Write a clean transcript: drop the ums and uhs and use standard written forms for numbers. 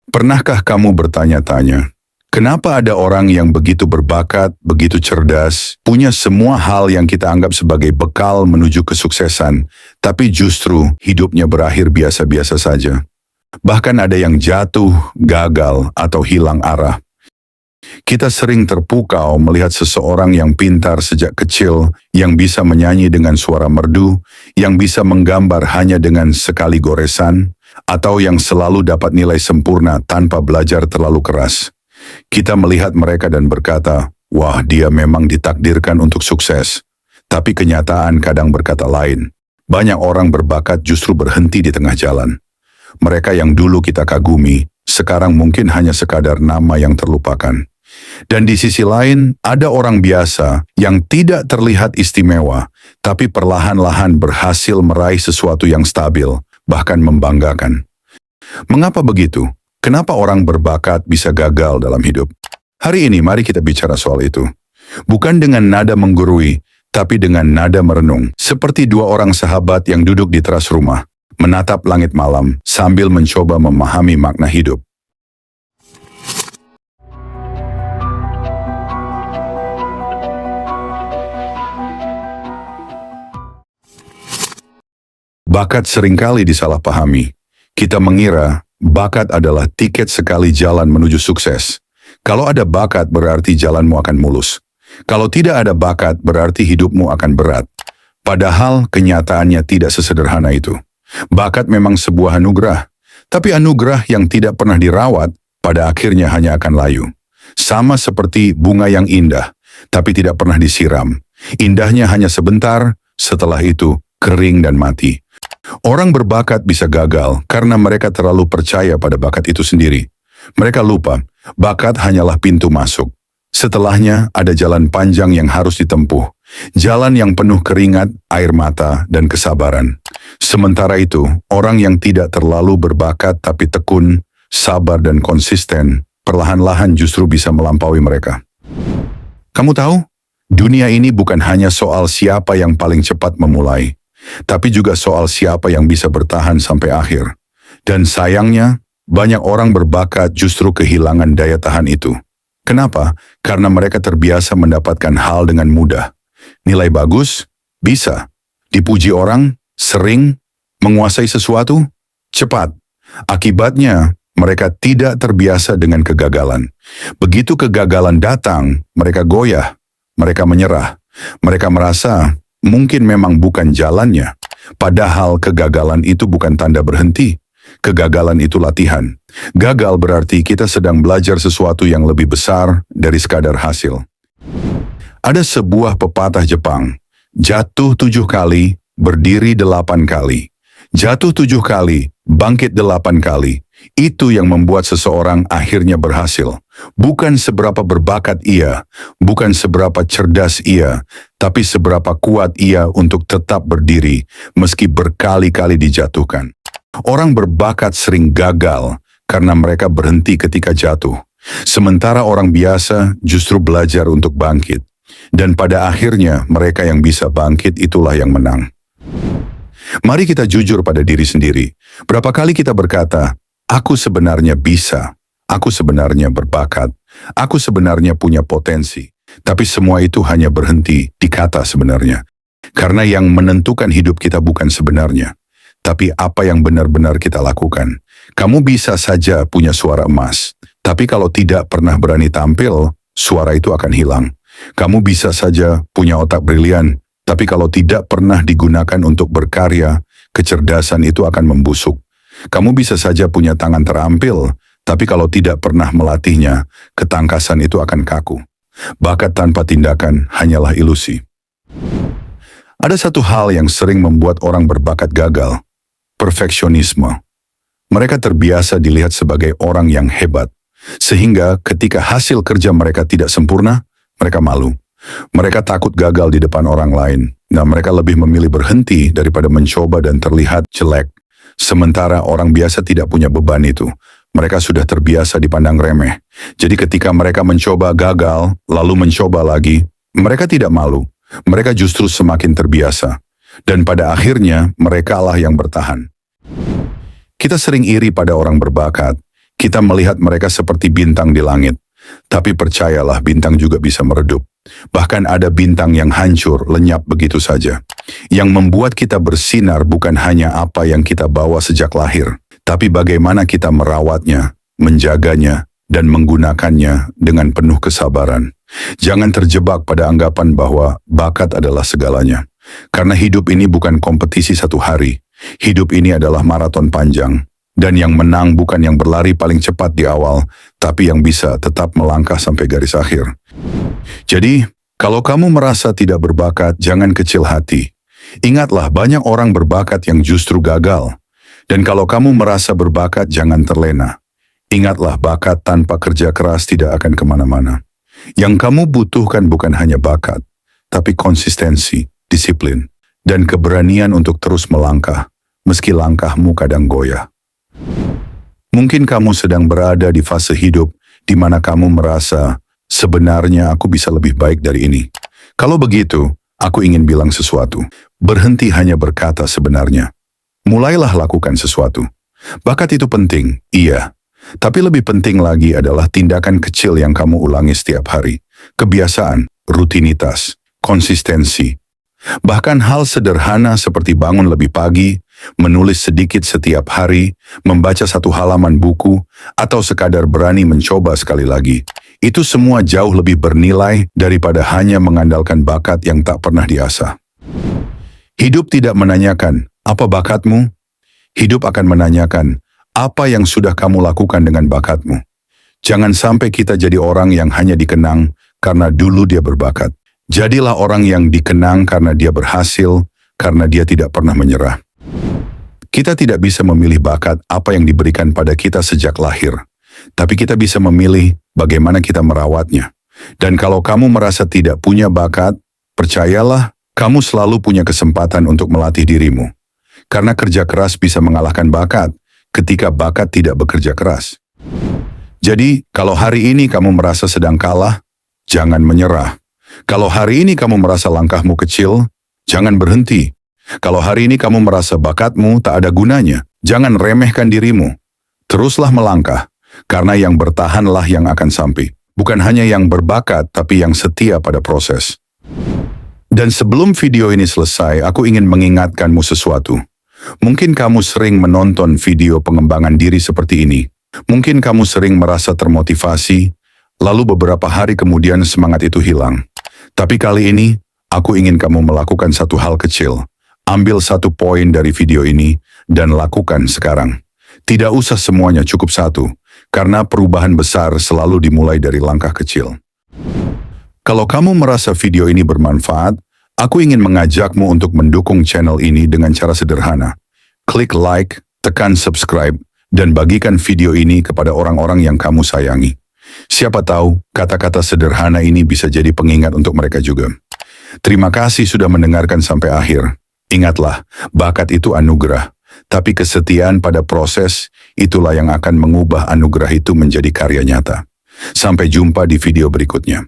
Pernahkah kamu bertanya-tanya, kenapa ada orang yang begitu berbakat, begitu cerdas, punya semua hal yang kita anggap sebagai bekal menuju kesuksesan, tapi justru hidupnya berakhir biasa-biasa saja? Bahkan ada yang jatuh, gagal, atau hilang arah. Kita sering terpukau melihat seseorang yang pintar sejak kecil, yang bisa menyanyi dengan suara merdu, yang bisa menggambar hanya dengan sekali goresan, atau yang selalu dapat nilai sempurna tanpa belajar terlalu keras. Kita melihat mereka dan berkata, wah, dia memang ditakdirkan untuk sukses. Tapi kenyataan kadang berkata lain. Banyak orang berbakat justru berhenti di tengah jalan. Mereka yang dulu kita kagumi, sekarang mungkin hanya sekadar nama yang terlupakan. Dan di sisi lain, ada orang biasa yang tidak terlihat istimewa, tapi perlahan-lahan berhasil meraih sesuatu yang stabil, bahkan membanggakan. Mengapa begitu? Kenapa orang berbakat bisa gagal dalam hidup? Hari ini mari kita bicara soal itu. Bukan dengan nada menggurui, tapi dengan nada merenung. Seperti dua orang sahabat yang duduk di teras rumah, menatap langit malam sambil mencoba memahami makna hidup. Bakat seringkali disalahpahami. Kita mengira bakat adalah tiket sekali jalan menuju sukses. Kalau ada bakat berarti jalanmu akan mulus. Kalau tidak ada bakat berarti hidupmu akan berat. Padahal kenyataannya tidak sesederhana itu. Bakat memang sebuah anugerah, tapi anugerah yang tidak pernah dirawat pada akhirnya hanya akan layu. Sama seperti bunga yang indah, tapi tidak pernah disiram. Indahnya hanya sebentar, setelah itu kering dan mati. Orang berbakat bisa gagal karena mereka terlalu percaya pada bakat itu sendiri. Mereka lupa, bakat hanyalah pintu masuk. Setelahnya ada jalan panjang yang harus ditempuh. Jalan yang penuh keringat, air mata, dan kesabaran. Sementara itu, orang yang tidak terlalu berbakat tapi tekun, sabar dan konsisten, perlahan-lahan justru bisa melampaui mereka. Kamu tahu, dunia ini bukan hanya soal siapa yang paling cepat memulai, tapi juga soal siapa yang bisa bertahan sampai akhir. Dan sayangnya, banyak orang berbakat justru kehilangan daya tahan itu. Kenapa? Karena mereka terbiasa mendapatkan hal dengan mudah. Nilai bagus? Bisa. Dipuji orang? Sering. Menguasai sesuatu? Cepat. Akibatnya, mereka tidak terbiasa dengan kegagalan. Begitu kegagalan datang, mereka goyah. Mereka menyerah. Mereka merasa mungkin memang bukan jalannya. Padahal kegagalan itu bukan tanda berhenti. Kegagalan itu latihan. Gagal berarti kita sedang belajar sesuatu yang lebih besar dari sekadar hasil. Ada sebuah pepatah Jepang, jatuh 7 kali, berdiri 8 kali. Jatuh 7 kali, bangkit 8 kali. Itu yang membuat seseorang akhirnya berhasil. Bukan seberapa berbakat ia, bukan seberapa cerdas ia, tapi seberapa kuat ia untuk tetap berdiri meski berkali-kali dijatuhkan. Orang berbakat sering gagal karena mereka berhenti ketika jatuh. Sementara orang biasa justru belajar untuk bangkit. Dan pada akhirnya mereka yang bisa bangkit itulah yang menang. Mari kita jujur pada diri sendiri. Berapa kali kita berkata, aku sebenarnya bisa, aku sebenarnya berbakat, aku sebenarnya punya potensi. Tapi semua itu hanya berhenti di kata sebenarnya. Karena yang menentukan hidup kita bukan sebenarnya, tapi apa yang benar-benar kita lakukan. Kamu bisa saja punya suara emas, tapi kalau tidak pernah berani tampil, suara itu akan hilang. Kamu bisa saja punya otak brilian, tapi kalau tidak pernah digunakan untuk berkarya, kecerdasan itu akan membusuk. Kamu bisa saja punya tangan terampil, tapi kalau tidak pernah melatihnya, ketangkasan itu akan kaku. Bakat tanpa tindakan hanyalah ilusi. Ada satu hal yang sering membuat orang berbakat gagal, perfeksionisme. Mereka terbiasa dilihat sebagai orang yang hebat, sehingga ketika hasil kerja mereka tidak sempurna, mereka malu. Mereka takut gagal di depan orang lain, dan mereka lebih memilih berhenti daripada mencoba dan terlihat jelek. Sementara orang biasa tidak punya beban itu. Mereka sudah terbiasa dipandang remeh. Jadi ketika mereka mencoba gagal, lalu mencoba lagi, mereka tidak malu. Mereka justru semakin terbiasa. Dan pada akhirnya, mereka lah yang bertahan. Kita sering iri pada orang berbakat. Kita melihat mereka seperti bintang di langit. Tapi percayalah, bintang juga bisa meredup. Bahkan ada bintang yang hancur, lenyap begitu saja. Yang membuat kita bersinar bukan hanya apa yang kita bawa sejak lahir, tapi bagaimana kita merawatnya, menjaganya, dan menggunakannya dengan penuh kesabaran. Jangan terjebak pada anggapan bahwa bakat adalah segalanya. Karena hidup ini bukan kompetisi satu hari. Hidup ini adalah maraton panjang. Dan yang menang bukan yang berlari paling cepat di awal, tapi yang bisa tetap melangkah sampai garis akhir. Jadi, kalau kamu merasa tidak berbakat, jangan kecil hati. Ingatlah, banyak orang berbakat yang justru gagal. Dan kalau kamu merasa berbakat, jangan terlena. Ingatlah, bakat tanpa kerja keras tidak akan kemana-mana. Yang kamu butuhkan bukan hanya bakat, tapi konsistensi, disiplin, dan keberanian untuk terus melangkah, meski langkahmu kadang goyah. Mungkin kamu sedang berada di fase hidup di mana kamu merasa, sebenarnya aku bisa lebih baik dari ini. Kalau begitu, aku ingin bilang sesuatu. Berhenti hanya berkata sebenarnya. Mulailah lakukan sesuatu. Bakat itu penting, iya. Tapi lebih penting lagi adalah tindakan kecil yang kamu ulangi setiap hari. Kebiasaan, rutinitas, konsistensi. Bahkan hal sederhana seperti bangun lebih pagi, menulis sedikit setiap hari, membaca satu halaman buku, atau sekadar berani mencoba sekali lagi. Itu semua jauh lebih bernilai daripada hanya mengandalkan bakat yang tak pernah diasah. Hidup tidak menanyakan, apa bakatmu? Hidup akan menanyakan, apa yang sudah kamu lakukan dengan bakatmu? Jangan sampai kita jadi orang yang hanya dikenang karena dulu dia berbakat. Jadilah orang yang dikenang karena dia berhasil, karena dia tidak pernah menyerah. Kita tidak bisa memilih bakat apa yang diberikan pada kita sejak lahir, tapi kita bisa memilih bagaimana kita merawatnya. Dan kalau kamu merasa tidak punya bakat, percayalah, kamu selalu punya kesempatan untuk melatih dirimu. Karena kerja keras bisa mengalahkan bakat, ketika bakat tidak bekerja keras. Jadi, kalau hari ini kamu merasa sedang kalah, jangan menyerah. Kalau hari ini kamu merasa langkahmu kecil, jangan berhenti. Kalau hari ini kamu merasa bakatmu tak ada gunanya, jangan remehkan dirimu. Teruslah melangkah, karena yang bertahanlah yang akan sampai. Bukan hanya yang berbakat, tapi yang setia pada proses. Dan sebelum video ini selesai, aku ingin mengingatkanmu sesuatu. Mungkin kamu sering menonton video pengembangan diri seperti ini. Mungkin kamu sering merasa termotivasi, lalu beberapa hari kemudian semangat itu hilang. Tapi kali ini, aku ingin kamu melakukan satu hal kecil. Ambil satu poin dari video ini dan lakukan sekarang. Tidak usah semuanya, cukup satu. Karena perubahan besar selalu dimulai dari langkah kecil. Kalau kamu merasa video ini bermanfaat, aku ingin mengajakmu untuk mendukung channel ini dengan cara sederhana. Klik like, tekan subscribe, dan bagikan video ini kepada orang-orang yang kamu sayangi. Siapa tahu, kata-kata sederhana ini bisa jadi pengingat untuk mereka juga. Terima kasih sudah mendengarkan sampai akhir. Ingatlah, bakat itu anugerah, tapi kesetiaan pada proses, itulah yang akan mengubah anugerah itu menjadi karya nyata. Sampai jumpa di video berikutnya.